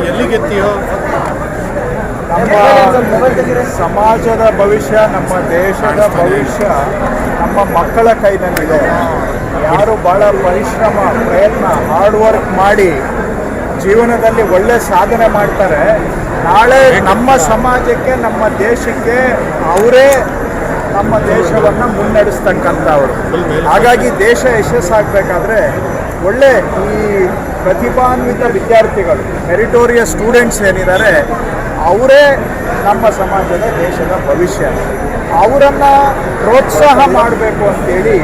ಎಲ್ಲಿಗೆತ್ತೀಯೋ? ನಮ್ಮ ಸಮಾಜದ ಭವಿಷ್ಯ, ನಮ್ಮ ದೇಶದ ಭವಿಷ್ಯ ನಮ್ಮ ಮಕ್ಕಳ ಕೈನಲ್ಲಿದೆ. ಯಾರು ಭಾಳ ಪರಿಶ್ರಮ, ಪ್ರಯತ್ನ, ಹಾರ್ಡ್ ವರ್ಕ್ ಮಾಡಿ ಜೀವನದಲ್ಲಿ ಒಳ್ಳೆ ಸಾಧನೆ ಮಾಡ್ತಾರೆ, ನಾಳೆ ನಮ್ಮ ಸಮಾಜಕ್ಕೆ, ನಮ್ಮ ದೇಶಕ್ಕೆ ಅವರೇ ನಮ್ಮ ದೇಶವನ್ನು ಮುನ್ನಡೆಸ್ತಕ್ಕಂಥವ್ರು. ಹಾಗಾಗಿ ದೇಶ ಯಶಸ್ಸಾಗಬೇಕಾದ್ರೆ ಒಳ್ಳೆ ಈ ಪ್ರತಿಭಾನ್ವಿತ ವಿದ್ಯಾರ್ಥಿಗಳು, ಮೆರಿಟೋರಿಯಸ್ ಸ್ಟೂಡೆಂಟ್ಸ್ ಏನಿದ್ದಾರೆ, ಅವರೇ ನಮ್ಮ ಸಮಾಜದ ದೇಶದ ಭವಿಷ್ಯ. ಅವರನ್ನು ಪ್ರೋತ್ಸಾಹ ಮಾಡಬೇಕು ಅಂತೇಳಿ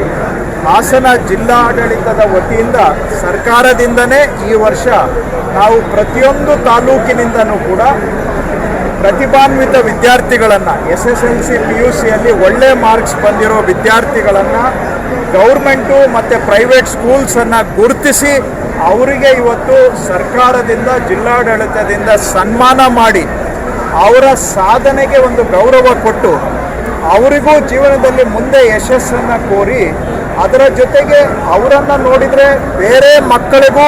ಹಾಸನ ಜಿಲ್ಲಾಡಳಿತದ ವತಿಯಿಂದ ಸರ್ಕಾರದಿಂದನೇ ಈ ವರ್ಷ ನಾವು ಪ್ರತಿಯೊಂದು ತಾಲೂಕಿನಿಂದನೂ ಕೂಡ ಪ್ರತಿಭಾನ್ವಿತ ವಿದ್ಯಾರ್ಥಿಗಳನ್ನು, SSLC PUCಯಲ್ಲಿ ಒಳ್ಳೆ ಮಾರ್ಕ್ಸ್ ಬಂದಿರೋ ವಿದ್ಯಾರ್ಥಿಗಳನ್ನು ಗೌರ್ಮೆಂಟು ಮತ್ತು ಪ್ರೈವೇಟ್ ಸ್ಕೂಲ್ಸನ್ನು ಗುರುತಿಸಿ ಅವರಿಗೆ ಇವತ್ತು ಸರ್ಕಾರದಿಂದ, ಜಿಲ್ಲಾಡಳಿತದಿಂದ ಸನ್ಮಾನ ಮಾಡಿ ಅವರ ಸಾಧನೆಗೆ ಒಂದು ಗೌರವ ಕೊಟ್ಟು ಅವರಿಗೂ ಜೀವನದಲ್ಲಿ ಮುಂದೆ ಯಶಸ್ಸನ್ನು ಕೋರಿ, ಅದರ ಜೊತೆಗೆ ಅವರನ್ನು ನೋಡಿದರೆ ಬೇರೆ ಮಕ್ಕಳಿಗೂ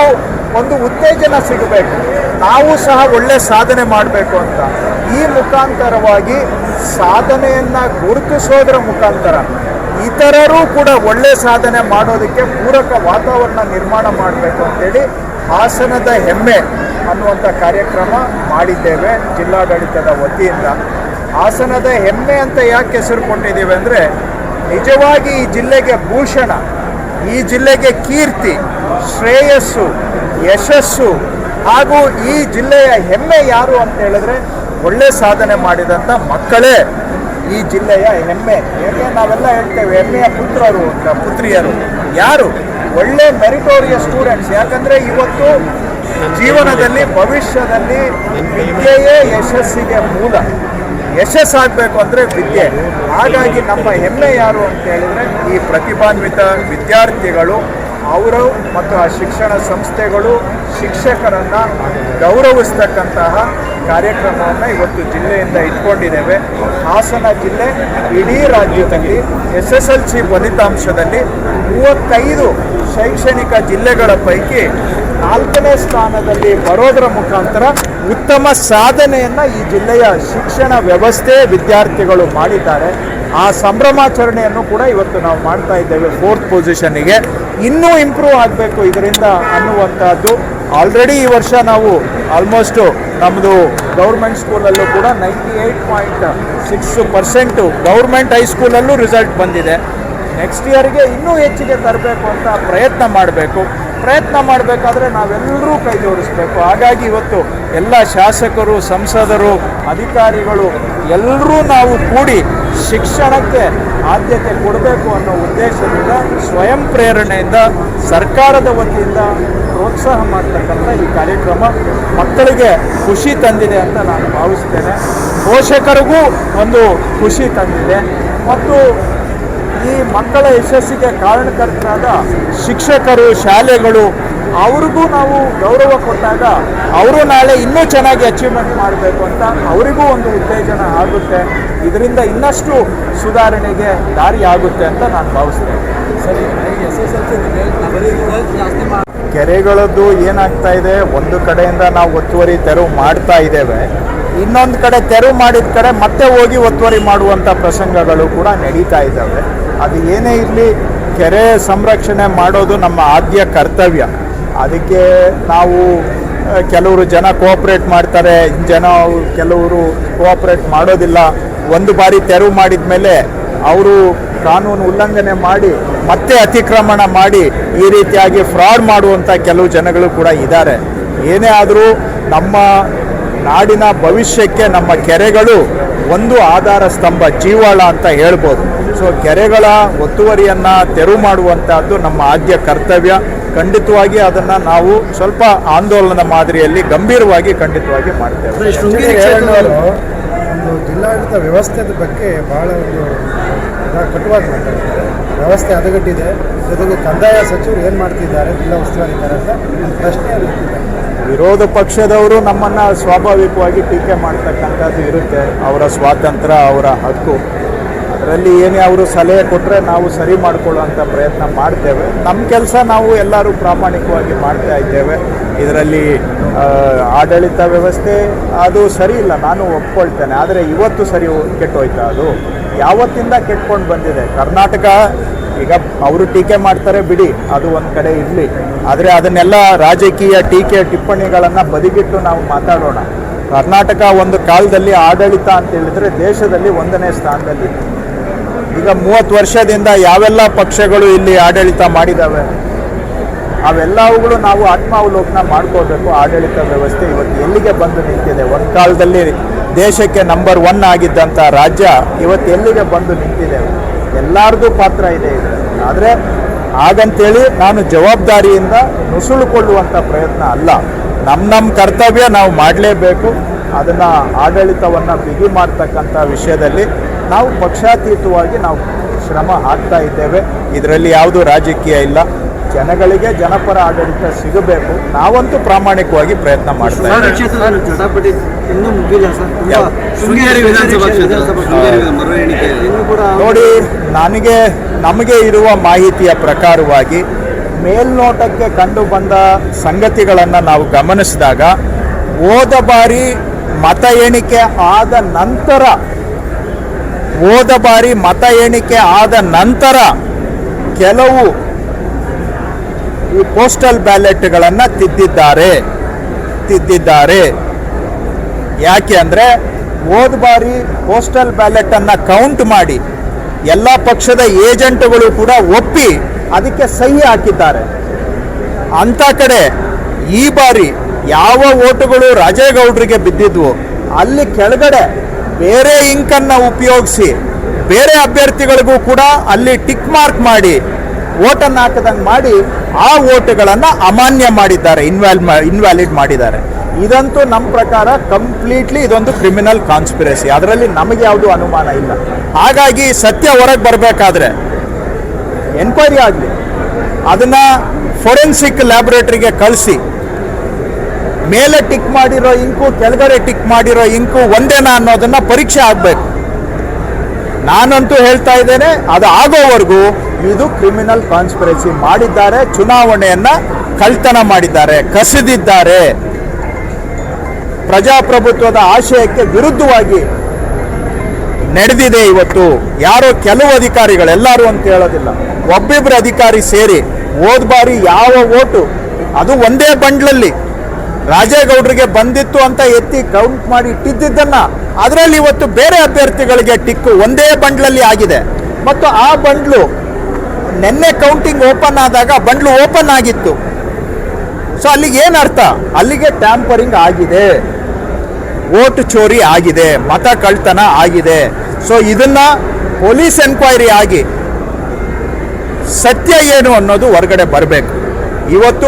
ಒಂದು ಉತ್ತೇಜನ ಸಿಗಬೇಕು, ನಾವು ಸಹ ಒಳ್ಳೆ ಸಾಧನೆ ಮಾಡಬೇಕು ಅಂತ ಈ ಮುಖಾಂತರವಾಗಿ ಸಾಧನೆಯನ್ನು ಗುರುತಿಸೋದರ ಮುಖಾಂತರ ಇತರರು ಕೂಡ ಒಳ್ಳೆ ಸಾಧನೆ ಮಾಡೋದಕ್ಕೆ ಪೂರಕ ವಾತಾವರಣ ನಿರ್ಮಾಣ ಮಾಡಬೇಕು ಅಂತೇಳಿ ಹಾಸನದ ಹೆಮ್ಮೆ ಅನ್ನುವಂಥ ಕಾರ್ಯಕ್ರಮ ಮಾಡಿದ್ದೇವೆ ಜಿಲ್ಲಾಡಳಿತದ ವತಿಯಿಂದ. ಹಾಸನದ ಹೆಮ್ಮೆ ಅಂತ ಯಾಕೆ ಹೆಸರು ಕೊಟ್ಟಿದ್ದೀವಿ ಅಂದರೆ, ನಿಜವಾಗಿ ಈ ಜಿಲ್ಲೆಗೆ ಭೂಷಣ, ಈ ಜಿಲ್ಲೆಗೆ ಕೀರ್ತಿ, ಶ್ರೇಯಸ್ಸು, ಯಶಸ್ಸು ಹಾಗೂ ಈ ಜಿಲ್ಲೆಯ ಹೆಮ್ಮೆ ಯಾರು ಅಂತ ಹೇಳಿದ್ರೆ ಒಳ್ಳೆ ಸಾಧನೆ ಮಾಡಿದಂಥ ಮಕ್ಕಳೇ ಈ ಜಿಲ್ಲೆಯ ಹೆಮ್ಮೆ. ಹೇಗೆ ನಾವೆಲ್ಲ ಹೇಳ್ತೇವೆ ಹೆಮ್ಮೆಯ ಪುತ್ರರು ಅಂತ, ಪುತ್ರಿಯರು ಯಾರು? ಒಳ್ಳೆ ಮೆರಿಟೋರಿಯಸ್ ಸ್ಟೂಡೆಂಟ್ಸ್. ಯಾಕಂದರೆ ಇವತ್ತು ಜೀವನದಲ್ಲಿ, ಭವಿಷ್ಯದಲ್ಲಿ ವಿದ್ಯೆಯೇ ಯಶಸ್ಸಿಗೆ ಮೂಲ. ಯಶಸ್ಸಾಗಬೇಕು ಅಂದರೆ ವಿದ್ಯೆ. ಹಾಗಾಗಿ ನಮ್ಮ ಹೆಮ್ಮೆ ಯಾರು ಅಂತ ಹೇಳಿದರೆ ಈ ಪ್ರತಿಭಾನ್ವಿತ ವಿದ್ಯಾರ್ಥಿಗಳು, ಅವರು ಮತ್ತು ಆ ಶಿಕ್ಷಣ ಸಂಸ್ಥೆಗಳು ಶಿಕ್ಷಕರನ್ನು ಗೌರವಿಸ್ತಕ್ಕಂತಹ ಕಾರ್ಯಕ್ರಮವನ್ನು ಇವತ್ತು ಜಿಲ್ಲೆಯಿಂದ ಇಟ್ಕೊಂಡಿದ್ದೇವೆ. ಹಾಸನ ಜಿಲ್ಲೆ ಇಡೀ ರಾಜ್ಯದಲ್ಲಿ SSLC ಫಲಿತಾಂಶದಲ್ಲಿ 35 ಶೈಕ್ಷಣಿಕ ಜಿಲ್ಲೆಗಳ ಪೈಕಿ 4ನೇ ಸ್ಥಾನದಲ್ಲಿ ಬರೋದರ ಮುಖಾಂತರ ಉತ್ತಮ ಸಾಧನೆಯನ್ನು ಈ ಜಿಲ್ಲೆಯ ಶಿಕ್ಷಣ ವ್ಯವಸ್ಥೆ, ವಿದ್ಯಾರ್ಥಿಗಳು ಮಾಡಿದ್ದಾರೆ. ಆ ಸಂಭ್ರಮಾಚರಣೆಯನ್ನು ಕೂಡ ಇವತ್ತು ನಾವು ಮಾಡ್ತಾ ಇದ್ದೇವೆ. 4th ಪೊಸಿಷನ್ನಿಗೆ ಇನ್ನೂ ಇಂಪ್ರೂವ್ ಆಗಬೇಕು ಇದರಿಂದ ಅನ್ನುವಂಥದ್ದು. ಆಲ್ರೆಡಿ ಈ ವರ್ಷ ನಾವು ಆಲ್ಮೋಸ್ಟು ನಮ್ಮದು ಗೌರ್ಮೆಂಟ್ ಸ್ಕೂಲಲ್ಲೂ ಕೂಡ 98.6% ಗೌರ್ಮೆಂಟ್ ಹೈಸ್ಕೂಲಲ್ಲೂ ರಿಸಲ್ಟ್ ಬಂದಿದೆ. ನೆಕ್ಸ್ಟ್ ಇಯರ್ಗೆ ಇನ್ನೂ ಹೆಚ್ಚಿಗೆ ತರಬೇಕು ಅಂತ ಪ್ರಯತ್ನ ಮಾಡಬೇಕಾದ್ರೆ ನಾವೆಲ್ಲರೂ ಕೈ ಜೋಡಿಸ್ಬೇಕು. ಹಾಗಾಗಿ ಇವತ್ತು ಎಲ್ಲ ಶಾಸಕರು, ಸಂಸದರು, ಅಧಿಕಾರಿಗಳು ಎಲ್ಲರೂ ನಾವು ಕೂಡಿ ಶಿಕ್ಷಣಕ್ಕೆ ಆದ್ಯತೆ ಕೊಡಬೇಕು ಅನ್ನೋ ಉದ್ದೇಶದಿಂದ, ಸ್ವಯಂ ಪ್ರೇರಣೆಯಿಂದ, ಸರ್ಕಾರದ ವತಿಯಿಂದ ಪ್ರೋತ್ಸಾಹ ಮಾಡ್ತಕ್ಕಂಥ ಈ ಕಾರ್ಯಕ್ರಮ ಮಕ್ಕಳಿಗೆ ಖುಷಿ ತಂದಿದೆ ಅಂತ ನಾನು ಭಾವಿಸ್ತೇನೆ. ಪೋಷಕರಿಗೂ ಒಂದು ಖುಷಿ ತಂದಿದೆ ಮತ್ತು ಈ ಮಕ್ಕಳ ಯಶಸ್ಸಿಗೆ ಕಾರಣಕರ್ತರಾದ ಶಿಕ್ಷಕರು, ಶಾಲೆಗಳು, ಅವ್ರಿಗೂ ನಾವು ಗೌರವ ಕೊಟ್ಟಾಗ ಅವರು ನಾಳೆ ಇನ್ನೂ ಚೆನ್ನಾಗಿ ಅಚೀವ್ಮೆಂಟ್ ಮಾಡಬೇಕು ಅಂತ ಅವರಿಗೂ ಒಂದು ಉತ್ತೇಜನ ಆಗುತ್ತೆ. ಇದರಿಂದ ಇನ್ನಷ್ಟು ಸುಧಾರಣೆಗೆ ದಾರಿ ಆಗುತ್ತೆ ಅಂತ ನಾನು ಭಾವಿಸ್ತೇನೆ. ಸರಿ, ಕೆರೆಗಳದ್ದು ಏನಾಗ್ತಾ ಇದೆ, ಒಂದು ಕಡೆಯಿಂದ ನಾವು ಒತ್ತುವರಿ ತೆರವು ಮಾಡ್ತಾ ಇದ್ದೇವೆ, ಇನ್ನೊಂದು ಕಡೆ ತೆರವು ಮಾಡಿದ ಕಡೆ ಮತ್ತೆ ಹೋಗಿ ಒತ್ತುವರಿ ಮಾಡುವಂಥ ಪ್ರಸಂಗಗಳು ಕೂಡ ನಡೀತಾ ಇದ್ದಾವೆ. ಅದು ಏನೇ ಇರಲಿ, ಕೆರೆ ಸಂರಕ್ಷಣೆ ಮಾಡೋದು ನಮ್ಮ ಆದ್ಯ ಕರ್ತವ್ಯ. ಅದಕ್ಕೆ ನಾವು ಕೆಲವರು ಜನ ಕೋಆಪ್ರೇಟ್ ಮಾಡ್ತಾರೆ, ಕೆಲವರು ಕೋಆಪ್ರೇಟ್ ಮಾಡೋದಿಲ್ಲ. ಒಂದು ಬಾರಿ ತೆರವು ಮಾಡಿದ ಮೇಲೆ ಅವರು ಕಾನೂನು ಉಲ್ಲಂಘನೆ ಮಾಡಿ ಮತ್ತೆ ಅತಿಕ್ರಮಣ ಮಾಡಿ ಈ ರೀತಿಯಾಗಿ ಫ್ರಾಡ್ ಮಾಡುವಂಥ ಕೆಲವು ಜನಗಳು ಕೂಡ ಇದ್ದಾರೆ. ಏನೇ ಆದರೂ ನಮ್ಮ ನಾಡಿನ ಭವಿಷ್ಯಕ್ಕೆ ನಮ್ಮ ಕೆರೆಗಳು ಒಂದು ಆಧಾರ ಸ್ತಂಭ, ಜೀವಾಳ ಅಂತ ಹೇಳ್ಬೋದು. ಸೊ ಕೆರೆಗಳ ಒತ್ತುವರಿಯನ್ನು ತೆರವು ಮಾಡುವಂಥದ್ದು ನಮ್ಮ ಆದ್ಯ ಕರ್ತವ್ಯ. ಖಂಡಿತವಾಗಿ ಅದನ್ನು ನಾವು ಸ್ವಲ್ಪ ಆಂದೋಲನ ಮಾದರಿಯಲ್ಲಿ ಗಂಭೀರವಾಗಿ ಖಂಡಿತವಾಗಿ ಮಾಡ್ತೇವೆ. ಒಂದು ಜಿಲ್ಲಾಡಳಿತ ವ್ಯವಸ್ಥೆದ ಬಗ್ಗೆ ಭಾಳ ಒಂದು ಕಟುವಾಗಿ ಮಾತಾಡ್ತಾರೆ. ವ್ಯವಸ್ಥೆ ಹದಗೆಟ್ಟಿದೆ, ಜೊತೆಗೆ ಕಂದಾಯ ಸಚಿವರು ಏನು ಮಾಡ್ತಿದ್ದಾರೆ, ಜಿಲ್ಲಾ ಉಸ್ತುವಾರಿ ಇದ್ದಾರೆ ಅಂತ ಒಂದು ಪ್ರಶ್ನೆ ಇರ್ತಿದೆ. ವಿರೋಧ ಪಕ್ಷದವರು ನಮ್ಮನ್ನು ಸ್ವಾಭಾವಿಕವಾಗಿ ಟೀಕೆ ಮಾಡ್ತಕ್ಕಂಥದ್ದು ಇರುತ್ತೆ. ಅವರ ಸ್ವಾತಂತ್ರ್ಯ, ಅವರ ಹಕ್ಕು. ಅದರಲ್ಲಿ ಏನೇ ಅವರು ಸಲಹೆ ಕೊಟ್ಟರೆ ನಾವು ಸರಿ ಮಾಡಿಕೊಳ್ಳುವಂಥ ಪ್ರಯತ್ನ ಮಾಡ್ತೇವೆ. ನಮ್ಮ ಕೆಲಸ ನಾವು ಎಲ್ಲರೂ ಪ್ರಾಮಾಣಿಕವಾಗಿ ಮಾಡ್ತಾ ಇದ್ದೇವೆ. ಇದರಲ್ಲಿ ಆಡಳಿತ ವ್ಯವಸ್ಥೆ ಅದು ಸರಿ ಇಲ್ಲ, ನಾನು ಒಪ್ಕೊಳ್ತೇನೆ. ಆದರೆ ಇವತ್ತು ಸರಿ ಕೆಟ್ಟೋಯ್ತಾ? ಅದು ಯಾವತ್ತಿಂದ ಕೆಟ್ಕೊಂಡು ಬಂದಿದೆ. ಕರ್ನಾಟಕ ಈಗ ಅವರು ಟೀಕೆ ಮಾಡ್ತಾರೆ ಬಿಡಿ, ಅದು ಒಂದು ಕಡೆ ಇರಲಿ. ಆದರೆ ಅದನ್ನೆಲ್ಲ ರಾಜಕೀಯ ಟೀಕೆ ಟಿಪ್ಪಣಿಗಳನ್ನು ಬದಿಗಿಟ್ಟು ನಾವು ಮಾತಾಡೋಣ. ಕರ್ನಾಟಕ ಒಂದು ಕಾಲದಲ್ಲಿ ಆಡಳಿತ ಅಂತ ಹೇಳಿದ್ರೆ ದೇಶದಲ್ಲಿ 1ನೇ ಸ್ಥಾನದಲ್ಲಿ. ಈಗ 30 ವರ್ಷದಿಂದ ಯಾವೆಲ್ಲ ಪಕ್ಷಗಳು ಇಲ್ಲಿ ಆಡಳಿತ ಮಾಡಿದ್ದಾವೆ, ಅವೆಲ್ಲವುಗಳು ನಾವು ಆತ್ಮಾವಲೋಕನ ಮಾಡ್ಕೋಬೇಕು. ಆಡಳಿತ ವ್ಯವಸ್ಥೆ ಇವತ್ತು ಎಲ್ಲಿಗೆ ಬಂದು ನಿಂತಿದೆ? ಒಂದು ಕಾಲದಲ್ಲಿ ದೇಶಕ್ಕೆ ನಂಬರ್ 1 ಆಗಿದ್ದಂಥ ರಾಜ್ಯ ಇವತ್ತು ಎಲ್ಲಿಗೆ ಬಂದು ನಿಂತಿದೆ? ಎಲ್ಲರದ್ದು ಪಾತ್ರ ಇದೆ ಇದರಲ್ಲಿ. ಆದರೆ ಹಾಗಂತೇಳಿ ನಾನು ಜವಾಬ್ದಾರಿಯಿಂದ ನುಸುಳುಕೊಳ್ಳುವಂಥ ಪ್ರಯತ್ನ ಅಲ್ಲ. ನಮ್ಮ ಕರ್ತವ್ಯ ನಾವು ಮಾಡಲೇಬೇಕು. ಅದನ್ನು ಆಡಳಿತವನ್ನು ಬಿಗಿ ಮಾಡ್ತಕ್ಕಂಥ ವಿಷಯದಲ್ಲಿ ನಾವು ಪಕ್ಷಾತೀತವಾಗಿ ನಾವು ಶ್ರಮ ಹಾಕ್ತಾ ಇದ್ದೇವೆ. ಇದರಲ್ಲಿ ಯಾವುದೂ ರಾಜಕೀಯ ಇಲ್ಲ. ಜನಗಳಿಗೆ ಜನಪರ ಆಡಳಿತ ಸಿಗಬೇಕು. ನಾವಂತೂ ಪ್ರಾಮಾಣಿಕವಾಗಿ ಪ್ರಯತ್ನ ಮಾಡ್ತಾ ಇದ್ದೇವೆ. ಜಟಾಪಟಿ ಇನ್ನೂ ಮುಗಿಲ್ಲ ಸರ್. ಶೃಂಗೇರಿ ವಿಧಾನಸಭಾ ಕ್ಷೇತ್ರ ನೋಡಿ, ನಮಗೆ ಇರುವ ಮಾಹಿತಿಯ ಪ್ರಕಾರವಾಗಿ ಮೇಲ್ನೋಟಕ್ಕೆ ಕಂಡು ಬಂದ ಸಂಗತಿಗಳನ್ನು ನಾವು ಗಮನಿಸಿದಾಗ ಹೋದ ಬಾರಿ ಮತ ಎಣಿಕೆ ಆದ ನಂತರ ಕೆಲವು ಈ ಪೋಸ್ಟಲ್ ಬ್ಯಾಲೆಟ್ಗಳನ್ನು ತಿದ್ದಿದ್ದಾರೆ. ಯಾಕೆ ಅಂದರೆ ಹೋದ ಬಾರಿ ಪೋಸ್ಟಲ್ ಬ್ಯಾಲೆಟನ್ನು ಕೌಂಟ್ ಮಾಡಿ ಎಲ್ಲ ಪಕ್ಷದ ಏಜೆಂಟ್ಗಳು ಕೂಡ ಒಪ್ಪಿ ಅದಕ್ಕೆ ಸಹಿ ಹಾಕಿದ್ದಾರೆ. ಅಂಥ ಕಡೆ ಈ ಬಾರಿ ಯಾವ ಓಟುಗಳು ರಾಜೇಗೌಡರಿಗೆ ಬಿದ್ದಿದ್ವು ಅಲ್ಲಿ ಕೆಳಗಡೆ ಬೇರೆ ಇಂಕನ್ನು ಉಪಯೋಗಿಸಿ ಬೇರೆ ಅಭ್ಯರ್ಥಿಗಳಿಗೂ ಕೂಡ ಅಲ್ಲಿ ಟಿಕ್ ಮಾರ್ಕ್ ಮಾಡಿ ಓಟನ್ನು ಹಾಕದಂಗೆ ಮಾಡಿ ಆ ಓಟುಗಳನ್ನು ಅಮಾನ್ಯ ಮಾಡಿದ್ದಾರೆ, ಇನ್ವ್ಯಾಲಿಡ್ ಮಾಡಿದ್ದಾರೆ. ಇದಂತೂ ನಮ್ಮ ಪ್ರಕಾರ ಕಂಪ್ಲೀಟ್ಲಿ ಇದೊಂದು ಕ್ರಿಮಿನಲ್ ಕಾನ್ಸ್ಪಿರಸಿ. ಅದರಲ್ಲಿ ನಮಗೆ ಯಾವುದೂ ಅನುಮಾನ ಇಲ್ಲ. ಹಾಗಾಗಿ ಸತ್ಯ ಹೊರಗೆ ಬರಬೇಕಾದ್ರೆ ಎನ್ಕ್ವೈರಿ ಆಗಲಿ, ಅದನ್ನು ಫೊರೆನ್ಸಿಕ್ ಲ್ಯಾಬೊರೇಟರಿಗೆ ಕಳಿಸಿ ಮೇಲೆ ಟಿಕ್ ಮಾಡಿರೋ ಇಂಕು ಕೆಳಗಡೆ ಟಿಕ್ ಮಾಡಿರೋ ಇಂಕು ಒಂದೇನಾ ಅನ್ನೋದನ್ನು ಪರೀಕ್ಷೆ ಆಗಬೇಕು. ನಾನಂತೂ ಹೇಳ್ತಾ ಇದ್ದೇನೆ, ಅದು ಆಗೋವರೆಗೂ ಇದು ಕ್ರಿಮಿನಲ್ ಕಾನ್ಸ್ಪಿರಸಿ ಮಾಡಿದ್ದಾರೆ. ಚುನಾವಣೆಯನ್ನು ಕಳ್ತನ ಮಾಡಿದ್ದಾರೆ, ಕಸಿದಿದ್ದಾರೆ. ಪ್ರಜಾಪ್ರಭುತ್ವದ ಆಶಯಕ್ಕೆ ವಿರುದ್ಧವಾಗಿ ನಡೆದಿದೆ. ಇವತ್ತು ಯಾರೋ ಕೆಲವು ಅಧಿಕಾರಿಗಳು, ಎಲ್ಲರೂ ಅಂತ ಹೇಳೋದಿಲ್ಲ, ಒಬ್ಬಿಬ್ಬರು ಅಧಿಕಾರಿ ಸೇರಿ ಹೋದ ಬಾರಿ ಯಾವ ಓಟು ಅದು ಒಂದೇ ಬಂಡ್ಲಲ್ಲಿ ರಾಜೇಗೌಡರಿಗೆ ಬಂದಿತ್ತು ಅಂತ ಎತ್ತಿ ಕೌಂಟ್ ಮಾಡಿ ಇಟ್ಟಿದ್ದನ್ನು ಅದರಲ್ಲಿ ಇವತ್ತು ಬೇರೆ ಅಭ್ಯರ್ಥಿಗಳಿಗೆ ಟಿಕ್ಕು ಒಂದೇ ಬಂಡ್ಲಲ್ಲಿ ಆಗಿದೆ. ಮತ್ತು ಆ ಬಂಡ್ಲು ನಿನ್ನೆ ಕೌಂಟಿಂಗ್ ಓಪನ್ ಆದಾಗ ಬಂಡ್ಲು ಓಪನ್ ಆಗಿತ್ತು. ಸೊ ಅಲ್ಲಿಗೆ ಏನರ್ಥ? ಅಲ್ಲಿಗೆ ಟ್ಯಾಂಪರಿಂಗ್ ಆಗಿದೆ, ವೋಟ್ ಚೋರಿ ಆಗಿದೆ, ಮತ ಕಳ್ತನ ಆಗಿದೆ. ಸೊ ಇದನ್ನ ಪೊಲೀಸ್ ಎನ್ಕ್ವೈರಿ ಆಗಿ ಸತ್ಯ ಏನು ಅನ್ನೋದು ಹೊರಗಡೆ ಬರಬೇಕು. ಇವತ್ತು